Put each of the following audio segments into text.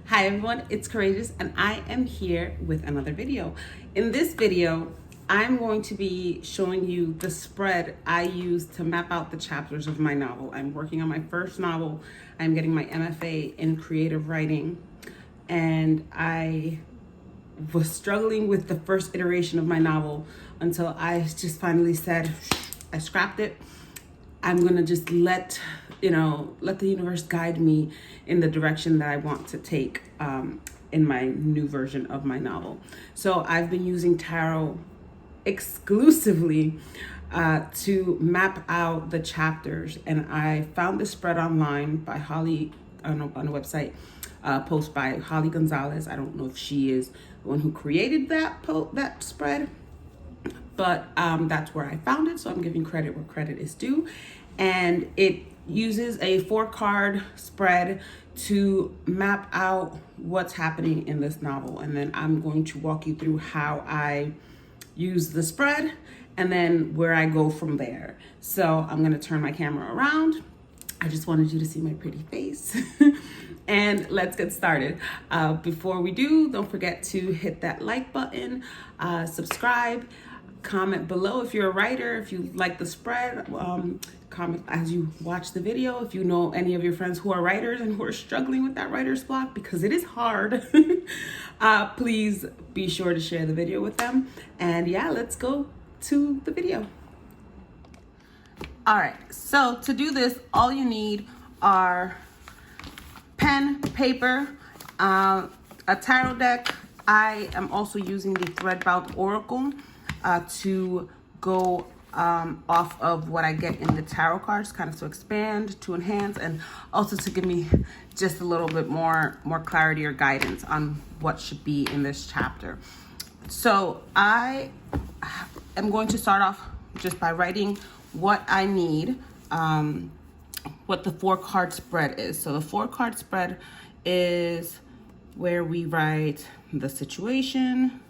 Hi everyone, it's Courageous and I am here with another video. In this video, I'm going to be showing you the spread I use to map out the chapters of my novel. I'm working on my first novel. I'm getting my MFA in creative writing, and I was struggling with the first iteration of my novel until I just finally said, I scrapped it. I'm gonna just let the universe guide me in the direction that I want to take in my new version of my novel. So I've been using tarot exclusively to map out the chapters, and I found this spread online by Holly on a website post by Holly Gonzalez. I don't know if she is the one who created that spread, but that's where I found it, so I'm giving credit where credit is due. And it uses a 4-card spread to map out what's happening in this novel, and then I'm going to walk you through how I use the spread and then where I go from there. So I'm going to turn my camera around. I just wanted you to see my pretty face. And let's get started. Before we do, don't forget to hit that like button, subscribe, comment below if you're a writer, if you like the spread, comment as you watch the video. If you know any of your friends who are writers and who are struggling with that writer's block, because it is hard, please be sure to share the video with them. And yeah, let's go to the video. All right, so to do this, all you need are pen, paper, a tarot deck. I am also using the Threadbound Oracle to go off of what I get in the tarot cards, kind of to expand, to enhance, and also to give me just a little bit more clarity or guidance on what should be in this chapter. So I am going to start off just by writing what I need, what the 4-card spread is. So the 4-card spread is where we write the situation.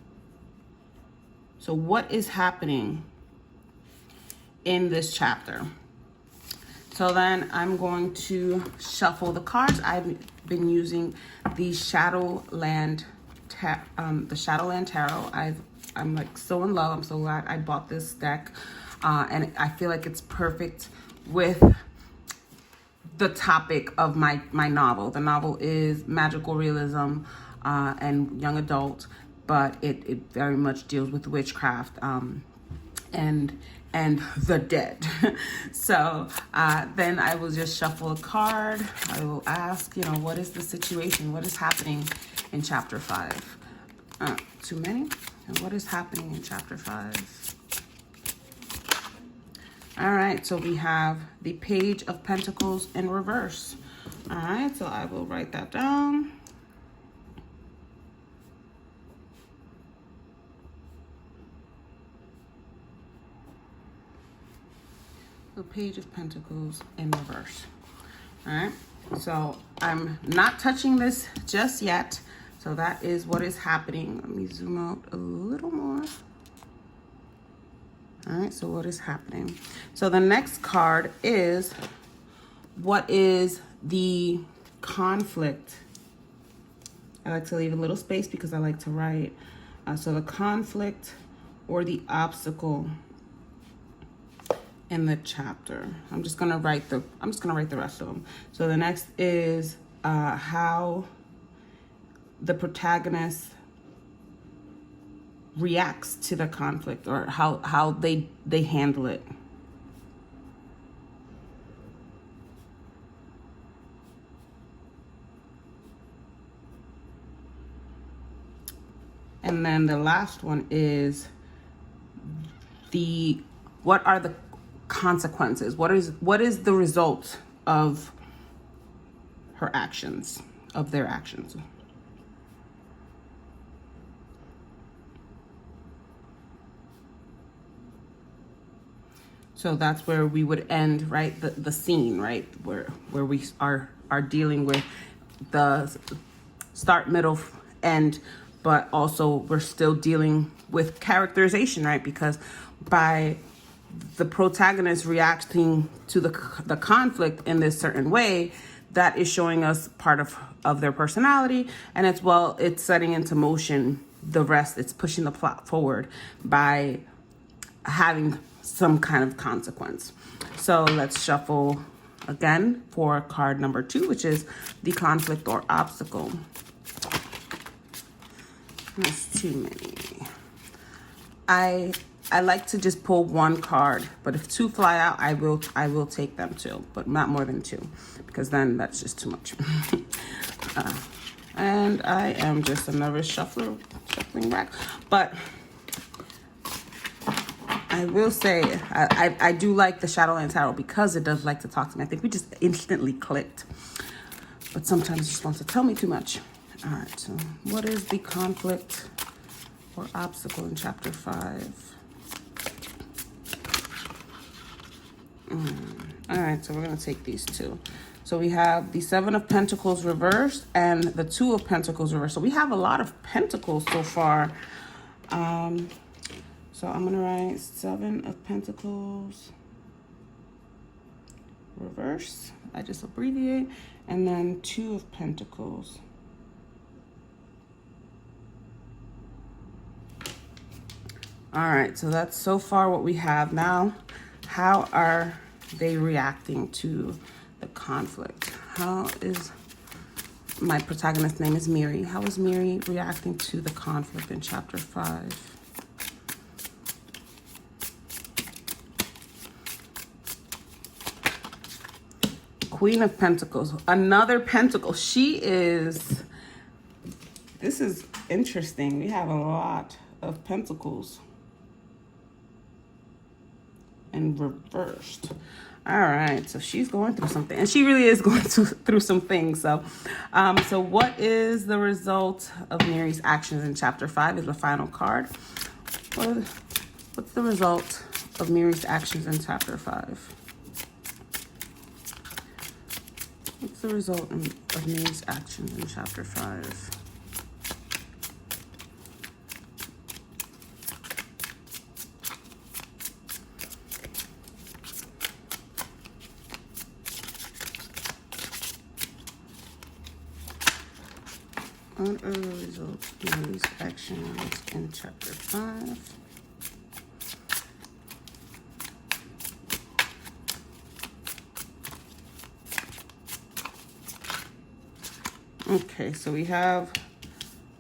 So what is happening in this chapter? So then I'm going to shuffle the cards. I've been using the Shadowland Tarot. I'm like so in love. I'm so glad I bought this deck, and I feel like it's perfect with the topic of my novel. The novel is magical realism and young adult, but it very much deals with witchcraft and the dead. So then I will just shuffle a card. I will ask, what is the situation? What is happening in chapter 5? Too many? And what is happening in chapter 5? All right, so we have the Page of Pentacles in reverse. All right, so I will write that down. The Page of Pentacles in reverse. All right, so I'm not touching this just yet. So that is what is happening. Let me zoom out a little more. All right, so what is happening? So the next card is, what is the conflict? I like to leave a little space because I like to write. So the conflict or the obstacle in the chapter. I'm just gonna write the rest of them. So the next is how the protagonist reacts to the conflict, or how they handle it. And then the last one is what are the consequences? What is the result of their actions? So that's where we would end, right? The scene, right? Where we are dealing with the start, middle, end, but also we're still dealing with characterization, right? Because by the protagonist reacting to the conflict in this certain way, that is showing us part of their personality, and it's setting into motion the rest. It's pushing the plot forward by having some kind of consequence. So let's shuffle again for card number 2, which is the conflict or obstacle. That's too many. I like to just pull one card, but if 2 fly out, I will take them too, but not more than 2, because then that's just too much. And I am just a nervous shuffling rack, but I will say I do like the Shadowland Tarot because it does like to talk to me. I think we just instantly clicked, but sometimes it just wants to tell me too much. All right, so what is the conflict or obstacle in chapter 5? All right, so we're going to take these 2. So we have the 7 of Pentacles reversed and the 2 of Pentacles reversed. So we have a lot of Pentacles so far. So I'm going to write 7 of Pentacles reverse. I just abbreviate. And then 2 of Pentacles. All right, so that's so far what we have. Now, how are they reacting to the conflict? How is my protagonist's name is Miri? How is Miri reacting to the conflict in chapter 5? Queen of Pentacles, another pentacle. This is interesting. We have a lot of pentacles and reversed. All right, so she's going through something, and she really is going through some things. So what is the result of Miri's actions in chapter 5 is the final card. What's the result of Miri's actions in chapter 5? What's the result of Miri's actions in chapter 5? What are the results of Miri's actions in chapter 5? Okay, so we have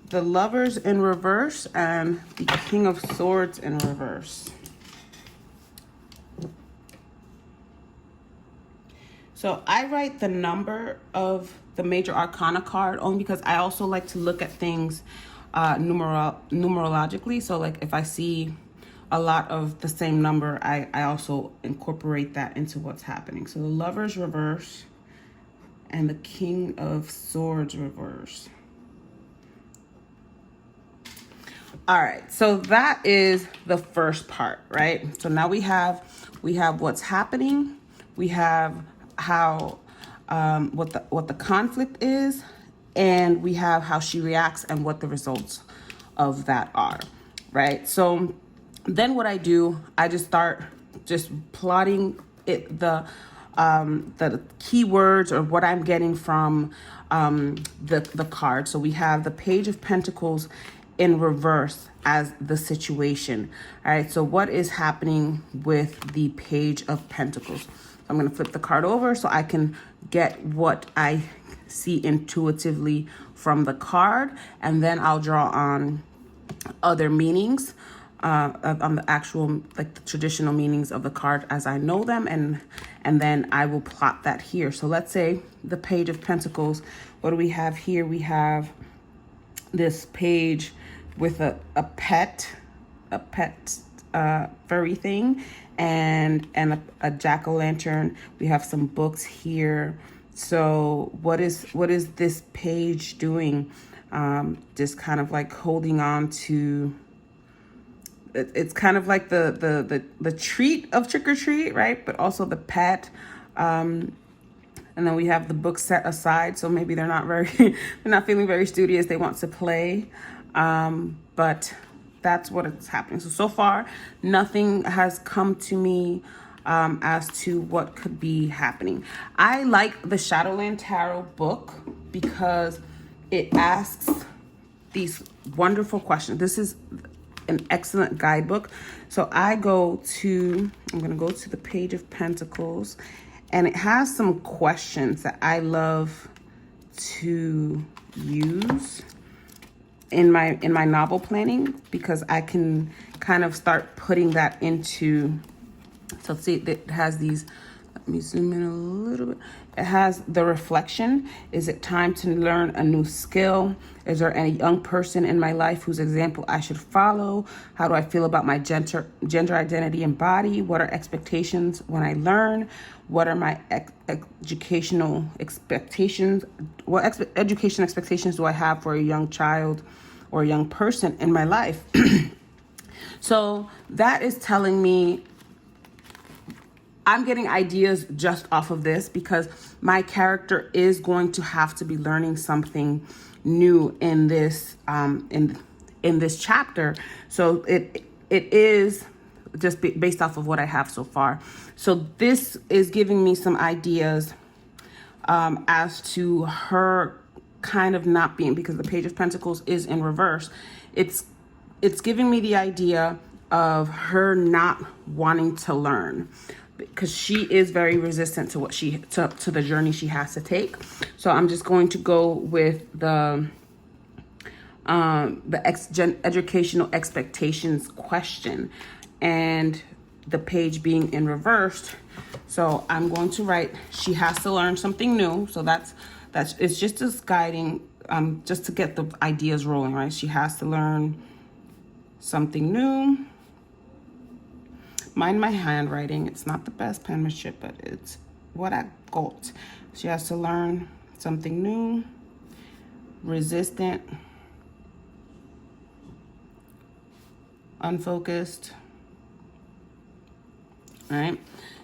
the Lovers in reverse and the King of Swords in reverse. So I write the number of the major arcana card only because I also like to look at things numerologically. So like if I see a lot of the same number, I also incorporate that into what's happening. So the Lovers reverse and the King of Swords reverse. All right, so that is the first part, right? So now we have what's happening. We have how what the conflict is, and we have how she reacts and what the results of that are, right? So then what I do, I just start just plotting the keywords or what I'm getting from the card. So we have the Page of Pentacles in reverse as the situation. All right, so what is happening with the Page of Pentacles? I'm going to flip the card over so I can get what I see intuitively from the card, and then I'll draw on other meanings on the actual, like the traditional meanings of the card as I know them, and then I will plot that here. So let's say the Page of Pentacles. What do we have here? We have this page with a pet furry thing and a jack-o'-lantern. We have some books here. So what is this page doing? Just kind of like holding on to, it's kind of like the treat of trick or treat, right? But also the pet. And then we have the book set aside, so maybe they're not feeling very studious. They want to play, but that's what is happening. So far, nothing has come to me as to what could be happening. I like the Shadowland Tarot book because it asks these wonderful questions. This is an excellent guidebook. So I'm going to go to the Page of Pentacles, and it has some questions that I love to use in my novel planning, because I can kind of start putting that into, so see, it has these, let me zoom in a little bit. It has the reflection. Is it time to learn a new skill? Is there any young person in my life whose example I should follow? How do I feel about my gender identity and body? What are expectations when I learn? What are my educational expectations? What education expectations do I have for a young child or a young person in my life? So that is telling me I'm getting ideas just off of this, because my character is going to have to be learning something new in this in this chapter. So it is just based off of what I have so far. So this is giving me some ideas as to her kind of not being, because the Page of Pentacles is in reverse. It's giving me the idea of her not wanting to learn, because she is very resistant to what to the journey she has to take. So I'm just going to go with the educational expectations question, and the page being in reversed. So I'm going to write, she has to learn something new. So that's it's just as guiding, just to get the ideas rolling, right? She has to learn something new. Mind my handwriting. It's not the best penmanship, but it's what I got. She has to learn something new, resistant, unfocused. All right.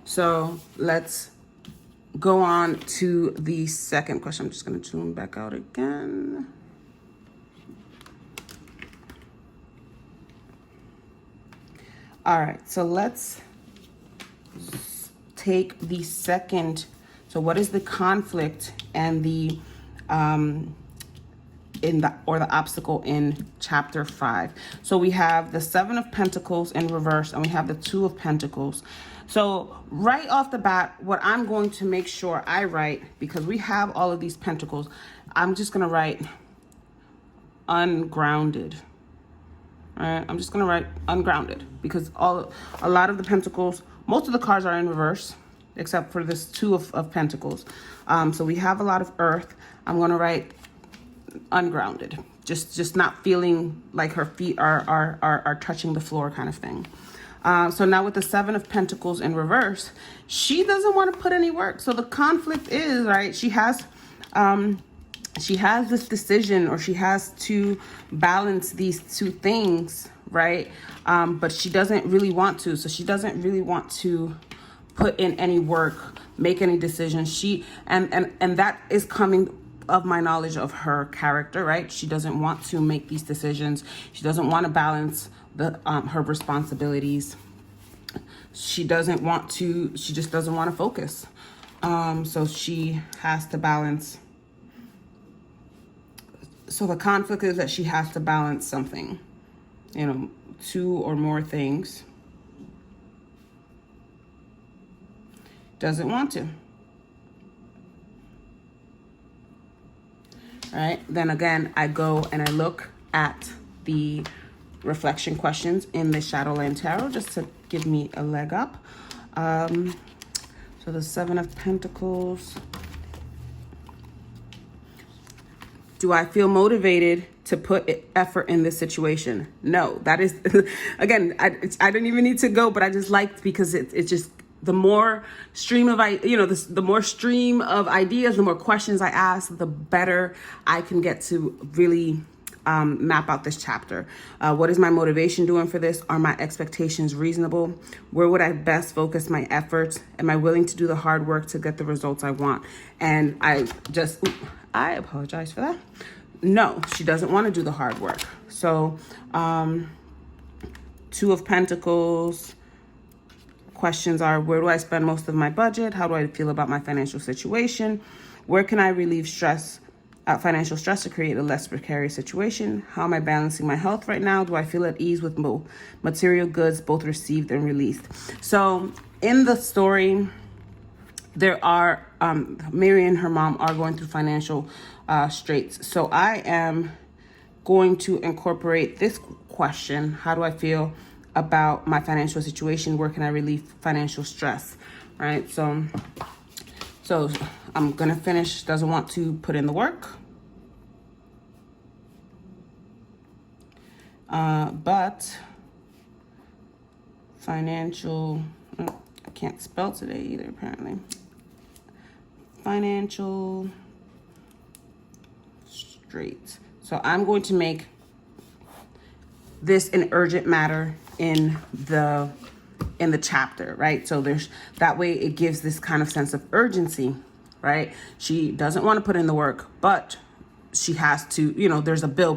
So let's go on to the second question. I'm just going to zoom back out again. All right, so let's take the second. So what is the conflict and the the obstacle in chapter 5? So we have the 7 of Pentacles in reverse, and we have the 2 of Pentacles. So right off the bat, what I'm going to make sure I write, because we have all of these pentacles, I'm just going to write ungrounded. All right, I'm just going to write ungrounded, because a lot of the pentacles, most of the cards are in reverse, except for this 2 of Pentacles. So we have a lot of earth. I'm going to write ungrounded, just not feeling like her feet are touching the floor, kind of thing. So now with the 7 of Pentacles in reverse, she doesn't want to put any work. So the conflict is, right, she has this decision, or she has to balance these two things, right? But she doesn't really want to. So she doesn't really want to put in any work, make any decisions. And that is coming of my knowledge of her character, right? She doesn't want to make these decisions. She doesn't want to balance her responsibilities. She just doesn't want to focus. So she has to balance. So the conflict is that she has to balance something, 2 or more things. Doesn't want to. All right, then again, I go and I look at the reflection questions in the Shadowland Tarot, just to give me a leg up. So the 7 of Pentacles. Do I feel motivated to put effort in this situation? No, that is, again, I didn't even need to go, but I just liked, because it's just, the more stream of, the more stream of ideas, the more questions I ask, the better I can get to really map out this chapter. What is my motivation doing for this? Are my expectations reasonable? Where would I best focus my efforts? Am I willing to do the hard work to get the results I want? And I apologize for that. No, she doesn't want to do the hard work. So 2 of Pentacles, questions are: where do I spend most of my budget? How do I feel about my financial situation? Where can I relieve financial stress to create a less precarious situation? How am I balancing my health right now? Do I feel at ease with material goods, both received and released? So in the story, there are Mary and her mom are going through financial straits. So I am going to incorporate this question: how do I feel about my financial situation? Where can I relieve financial stress? Right. So I'm gonna finish. Doesn't want to put in the work, but financial. I can't spell today either, apparently. Financial straits. So I'm going to make this an urgent matter in the chapter, right? So there's that way it gives this kind of sense of urgency, right? She doesn't want to put in the work, but she has to, there's a bill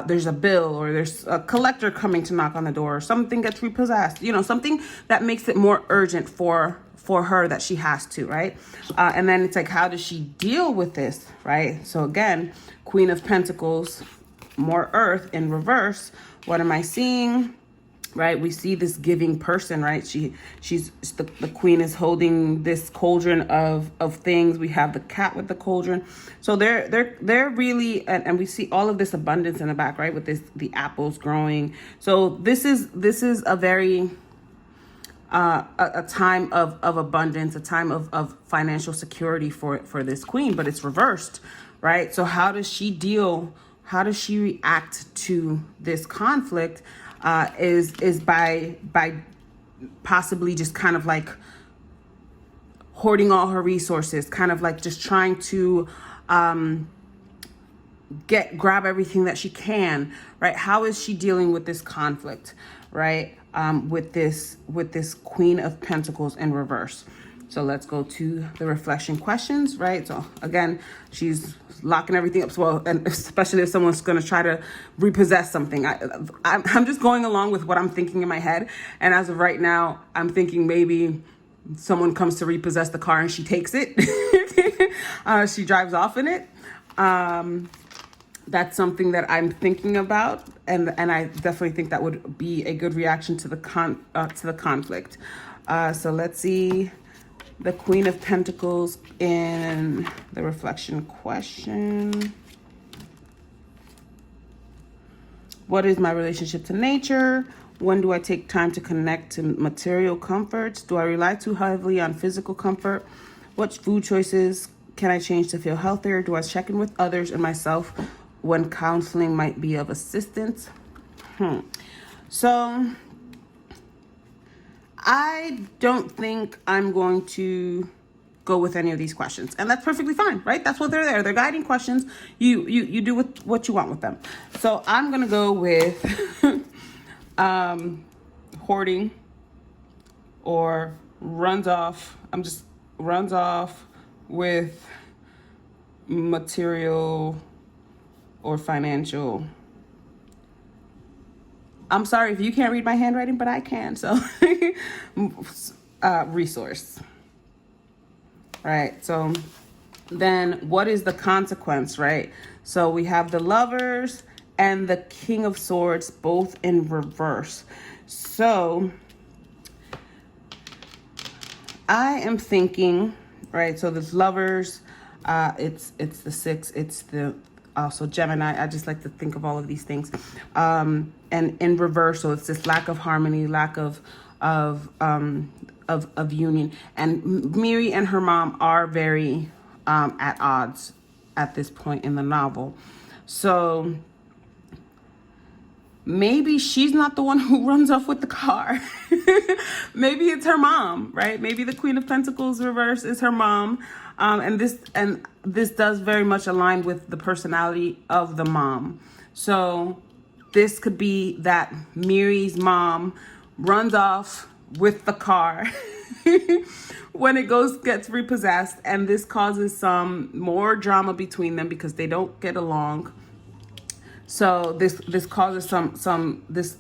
there's a bill, or there's a collector coming to knock on the door, or something gets repossessed, something that makes it more urgent for her, that she has to, right? And then it's like, how does she deal with this, right? So again, Queen of Pentacles, more earth in reverse. What am I seeing? Right, we see this giving person, right? She's the queen is holding this cauldron of things. We have the cat with the cauldron. So they're really, and we see all of this abundance in the back, right? With the apples growing. So this is a very a time of abundance, a time of financial security for this queen, but it's reversed, right? So how does she react to this conflict? Is by possibly just kind of like hoarding all her resources, kind of like just trying to grab everything that she can, right? How is she dealing with this conflict, right? With this Queen of Pentacles in reverse. So let's go to the reflection questions, right? So again, she's locking everything up. So, and especially if someone's going to try to repossess something. I'm just going along with what I'm thinking in my head. And as of right now, I'm thinking maybe someone comes to repossess the car and she takes it. She drives off in it. That's something that I'm thinking about. And I definitely think that would be a good reaction to the conflict. So let's see. The Queen of Pentacles in the reflection question. What is my relationship to nature? When do I take time to connect to material comforts? Do I rely too heavily on physical comfort? What food choices can I change to feel healthier? Do I check in with others and myself when counseling might be of assistance? So I don't think I'm going to go with any of these questions, and that's perfectly fine, right? That's what they're there. They're guiding questions. You do with what you want with them. So I'm gonna go with hoarding, or runs off with material or financial. I'm sorry if you can't read my handwriting, but I can. So resource. Right. So then what is the consequence, right? So we have the Lovers and the King of Swords, both in reverse. So I am thinking, right? So there's Lovers, it's the 6, it's the also Gemini. I just like to think of all of these things. And in reverse, so it's this lack of harmony, lack of union. And Miri and her mom are very at odds at this point in the novel. So maybe she's not the one who runs off with the car. Maybe it's her mom, right? Maybe the Queen of Pentacles reverse is her mom. And this does very much align with the personality of the mom. So this could be that Miri's mom runs off with the car when it gets repossessed, and this causes some more drama between them because they don't get along. So this causes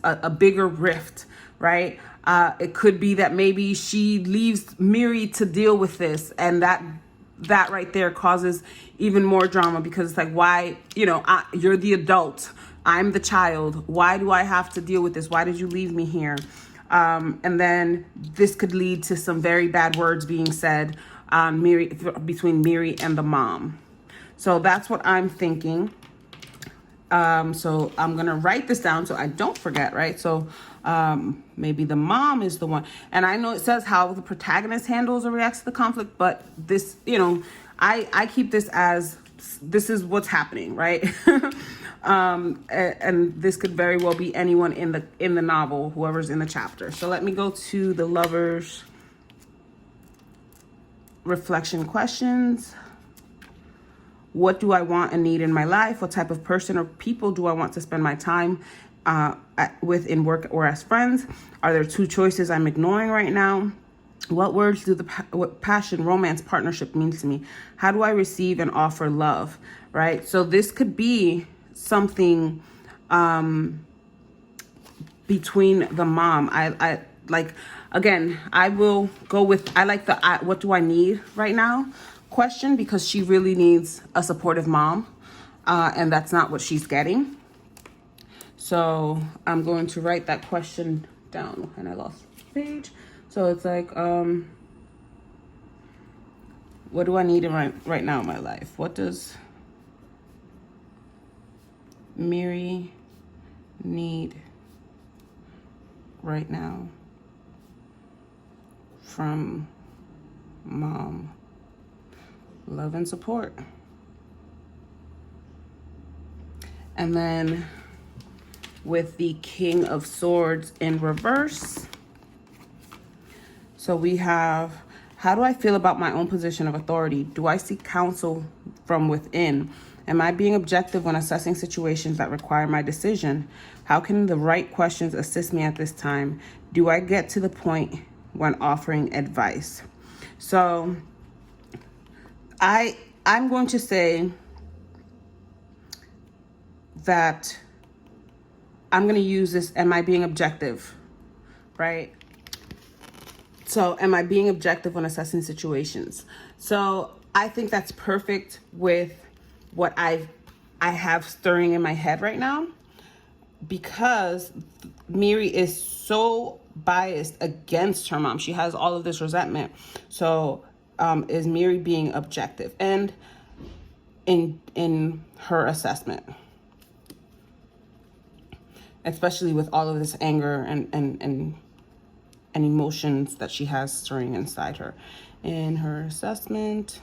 a bigger rift right? It could be that maybe she leaves Miri to deal with this, and that right there causes even more drama, because it's like, why, you're the adult, I'm the child, why do I have to deal with this? Why did you leave me here? And then this could lead to some very bad words being said between Miri and the mom. So that's what I'm thinking. So I'm gonna write this down so I don't forget, right? So maybe the mom is the one. And I know it says how the protagonist handles or reacts to the conflict, but this, I keep this as, this is what's happening, right? And this could very well be anyone in the novel, whoever's in the chapter. So let me go to the lovers reflection questions. What do I want and need in my life? What type of person or people do I want to spend my time with in work or as friends? Are there two choices I'm ignoring right now? What words do what passion, romance, partnership means to me? How do I receive and offer love, right? So this could be something between the mom. I like, again, I will go with, I like the what do I need right now question, because she really needs a supportive mom, and that's not what she's getting. So I'm going to write that question down, and I lost the page. So it's like, what do I need right now in my life? What does Miri need right now from mom? Love and support. And then with the King of Swords in reverse, so we have, how do I feel about my own position of authority? Do I seek counsel from within? Am I being objective when assessing situations that require my decision? How can the right questions assist me at this time? Do I get to the point when offering advice? So I'm going to say that I'm going to use this, am I being objective, right? So am I being objective when assessing situations? So I think that's perfect with what I have stirring in my head right now, because Miri is so biased against her mom. She has all of this resentment. So is Miri being objective and in her assessment, especially with all of this anger and emotions that she has stirring inside her, in her assessment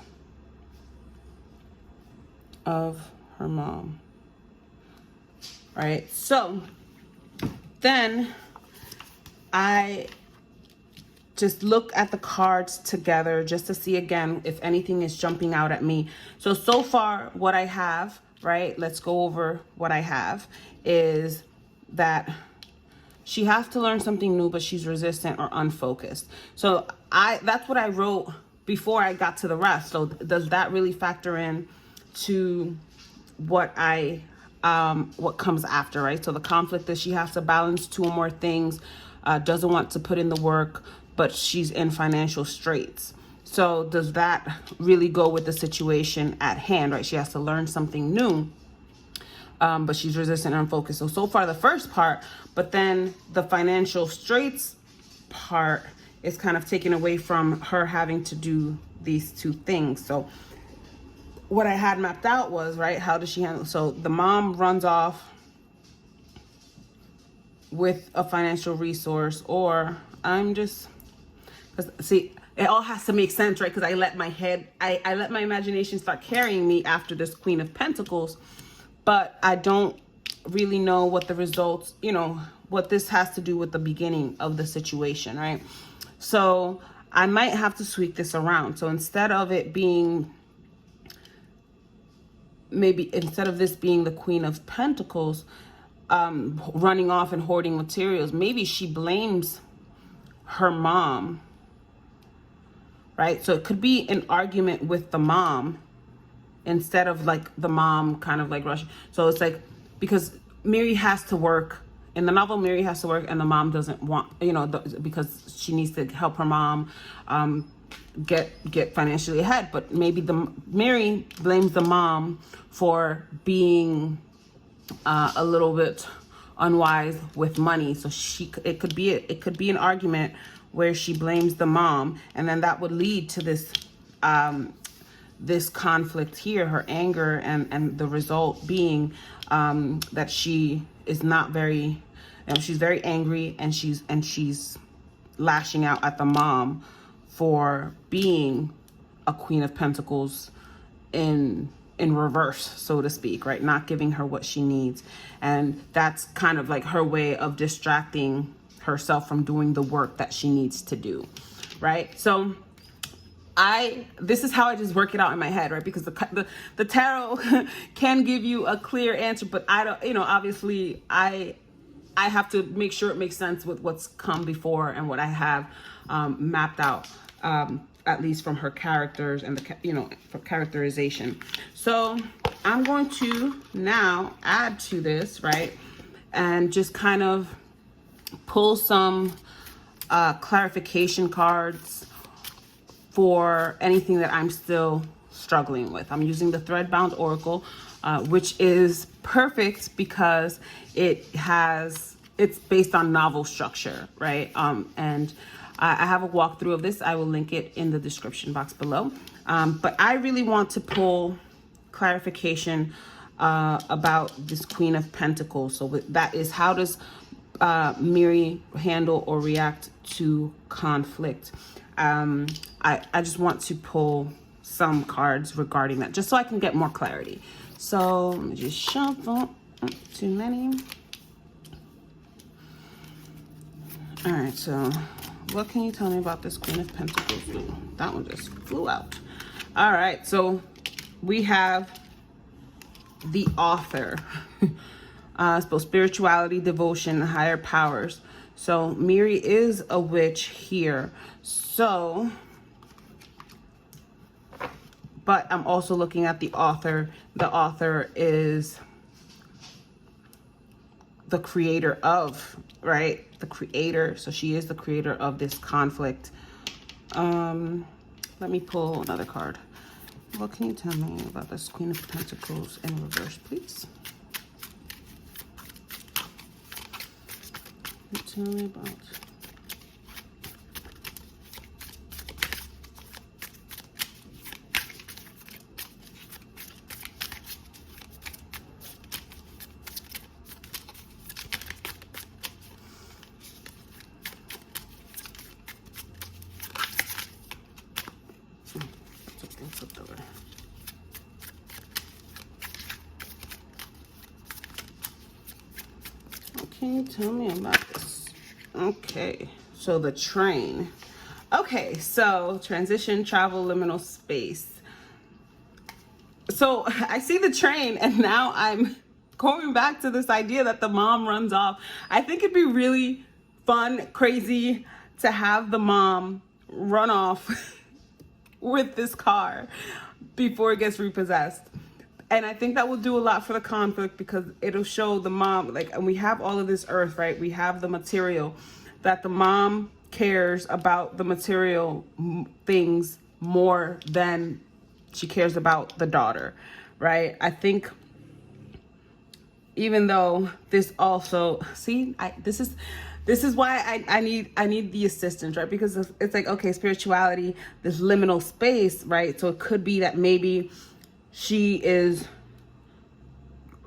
of her mom, right? So then I just look at the cards together just to see again if anything is jumping out at me. So far what I have, right? Let's go over what I have, is that she has to learn something new, but she's resistant or unfocused. So that's what I wrote before I got to the rest. So does that really factor in to what what comes after, right? So the conflict is she has to balance two or more things, doesn't want to put in the work, but she's in financial straits. So does that really go with the situation at hand, right? She has to learn something new, but she's resistant and unfocused. So far the first part, but then the financial straits part is kind of taken away from her having to do these two things. So what I had mapped out was, right, how does she handle? So the mom runs off with a financial resource, or I'm just, see, it all has to make sense, right? Because I let my head, I let my imagination start carrying me after this Queen of Pentacles, but I don't really know what the results, what this has to do with the beginning of the situation, right? So I might have to tweak this around. So instead of it being, instead of this being the Queen of Pentacles, running off and hoarding materials, maybe she blames her mom, right? So it could be an argument with the mom instead of like the mom kind of like rushing. So it's like, because Miri has to work in the novel, Mary has to work and the mom doesn't want, you know, because she needs to help her mom get financially ahead. But maybe Mary blames the mom for being a little bit unwise with money. So it could be an argument where she blames the mom, and then that would lead to this conflict here, her anger, and the result being that she is not very, you know, she's very angry, and she's lashing out at the mom for being a Queen of Pentacles in reverse, so to speak, right? Not giving her what she needs. And that's kind of like her way of distracting herself from doing the work that she needs to do, right? So this is how I just work it out in my head, right? Because the tarot can give you a clear answer, but I don't, you know, obviously I have to make sure it makes sense with what's come before and what I have mapped out, at least from her characters and for characterization. So I'm going to now add to this, right? And just kind of pull some clarification cards for anything that I'm still struggling with. I'm using the Threadbound Oracle, which is perfect because it's based on novel structure, right? And I have a walkthrough of this. I will link it in the description box below. But I really want to pull clarification about this Queen of Pentacles. So that is, how does Miri handle or react to conflict? I just want to pull some cards regarding that, just so I can get more clarity. So let me just shuffle. Too many. All right, so what can you tell me about this Queen of Pentacles? Ooh, that one just flew out. All right, so we have the author. Both spirituality, devotion, higher powers. So Miri is a witch here. So, but I'm also looking at the author. The author is the creator of, right? The creator. So she is the creator of this conflict. Let me pull another card. What can you tell me about this Queen of Pentacles in reverse, please? Tell me about. Can you tell me about this? Okay, so the train. Okay, so transition, travel, liminal space. So I see the train, and now I'm going back to this idea that the mom runs off. I think it'd be really fun, crazy to have the mom run off with this car before it gets repossessed. And I think that will do a lot for the conflict, because it'll show the mom, like, and we have all of this earth, right? We have the material, that the mom cares about the material things more than she cares about the daughter, right? I think even though this also, see, this is why I need the assistance, right? Because it's like, okay, spirituality, this liminal space, right? So it could be that maybe she is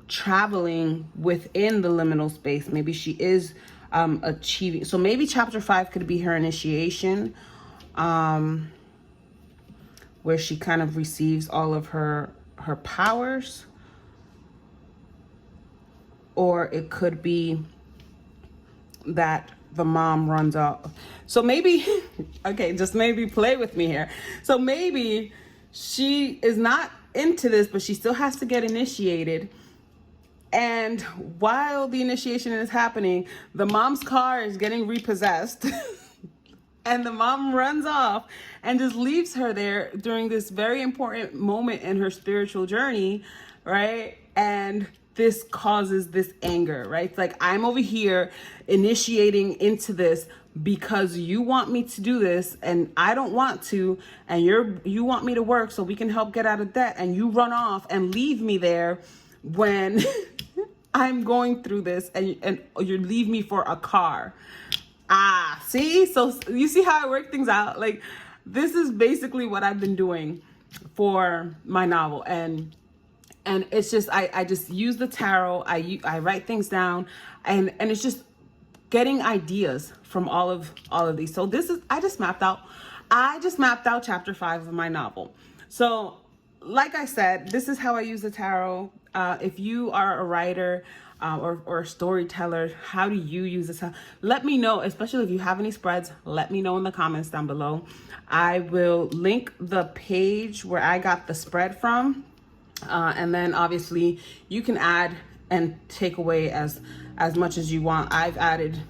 traveling within the liminal space. Maybe she is achieving. So maybe chapter 5 could be her initiation, where she kind of receives all of her powers. Or it could be that the mom runs off. So maybe, okay, just maybe play with me here. So maybe she is not into this, but she still has to get initiated. And while the initiation is happening, the mom's car is getting repossessed. And the mom runs off and just leaves her there during this very important moment in her spiritual journey, right? And this causes this anger, right? It's like I'm over here initiating into this because you want me to do this and I don't want to, and you want me to work so we can help get out of debt, and you run off and leave me there when I'm going through this, and you leave me for a car. See? So you see how I work things out? Like, this is basically what I've been doing for my novel. And it's just, I just use the tarot. I write things down, and it's just getting ideas from all of these. So this is, I just mapped out chapter 5 of my novel. So like I said, this is how I use the tarot. If you are a writer or a storyteller, how do you use this? Let me know, especially if you have any spreads, let me know in the comments down below. I will link the page where I got the spread from. And then obviously you can add and take away as much as you want. I've added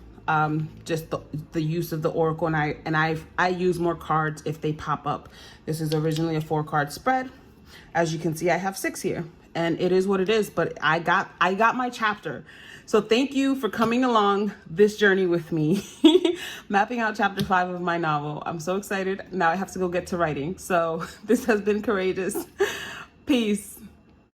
just the use of the oracle, and I use more cards if they pop up. This is originally a 4-card spread. As you can see, I have 6 here, and it is what it is, but I got my chapter. So thank you for coming along this journey with me, mapping out chapter 5 of my novel. I'm so excited. Now I have to go get to writing. So this has been Courageous. Peace.